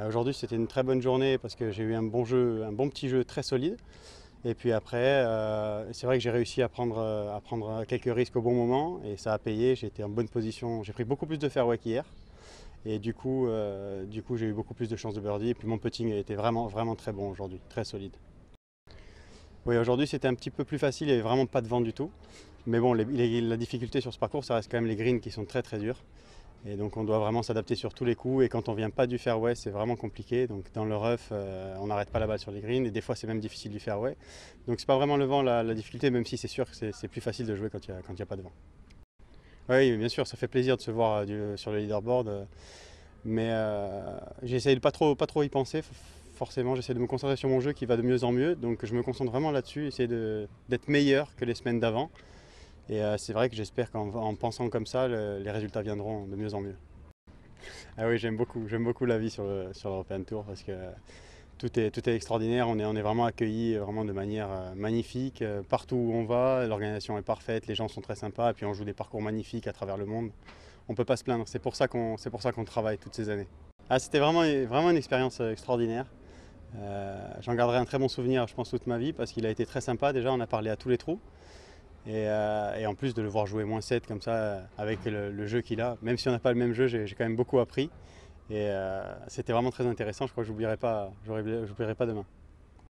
Aujourd'hui c'était une très bonne journée parce que j'ai eu un bon jeu, un bon petit jeu très solide. Et puis après, c'est vrai que j'ai réussi à prendre quelques risques au bon moment et ça a payé. J'ai été en bonne position. J'ai pris beaucoup plus de fairway qu'hier et du coup j'ai eu beaucoup plus de chances de birdie. Et puis mon putting a été vraiment, vraiment très bon aujourd'hui, très solide. Oui, aujourd'hui c'était un petit peu plus facile, il n'y avait vraiment pas de vent du tout. Mais bon, la difficulté sur ce parcours, ça reste quand même les greens qui sont très très durs. Et donc on doit vraiment s'adapter sur tous les coups. Et quand on vient pas du fairway, c'est vraiment compliqué. Donc dans le rough, on n'arrête pas la balle sur les greens. Et des fois, c'est même difficile du fairway. Donc c'est pas vraiment le vent la difficulté, même si c'est sûr que c'est plus facile de jouer quand il y a pas de vent. Oui, bien sûr, ça fait plaisir de se voir sur le leaderboard. Mais j'essaye de pas trop y penser. Forcément, j'essaie de me concentrer sur mon jeu qui va de mieux en mieux. Donc je me concentre vraiment là-dessus, essayer d'être meilleur que les semaines d'avant. Et c'est vrai que j'espère qu'en pensant comme ça, les résultats viendront de mieux en mieux. Ah oui, j'aime beaucoup la vie sur l'European Tour parce que tout est extraordinaire. On est vraiment accueillis vraiment de manière magnifique. Partout où on va, l'organisation est parfaite, les gens sont très sympas et puis on joue des parcours magnifiques à travers le monde. On ne peut pas se plaindre, c'est pour ça qu'on travaille toutes ces années. Ah, c'était vraiment une expérience extraordinaire. J'en garderai un très bon souvenir, je pense, toute ma vie parce qu'il a été très sympa. Déjà, on a parlé à tous les trous. Et en plus de le voir jouer -7 comme ça avec le jeu qu'il a, même si on n'a pas le même jeu, j'ai quand même beaucoup appris. Et c'était vraiment très intéressant, je crois que j'oublierai pas demain.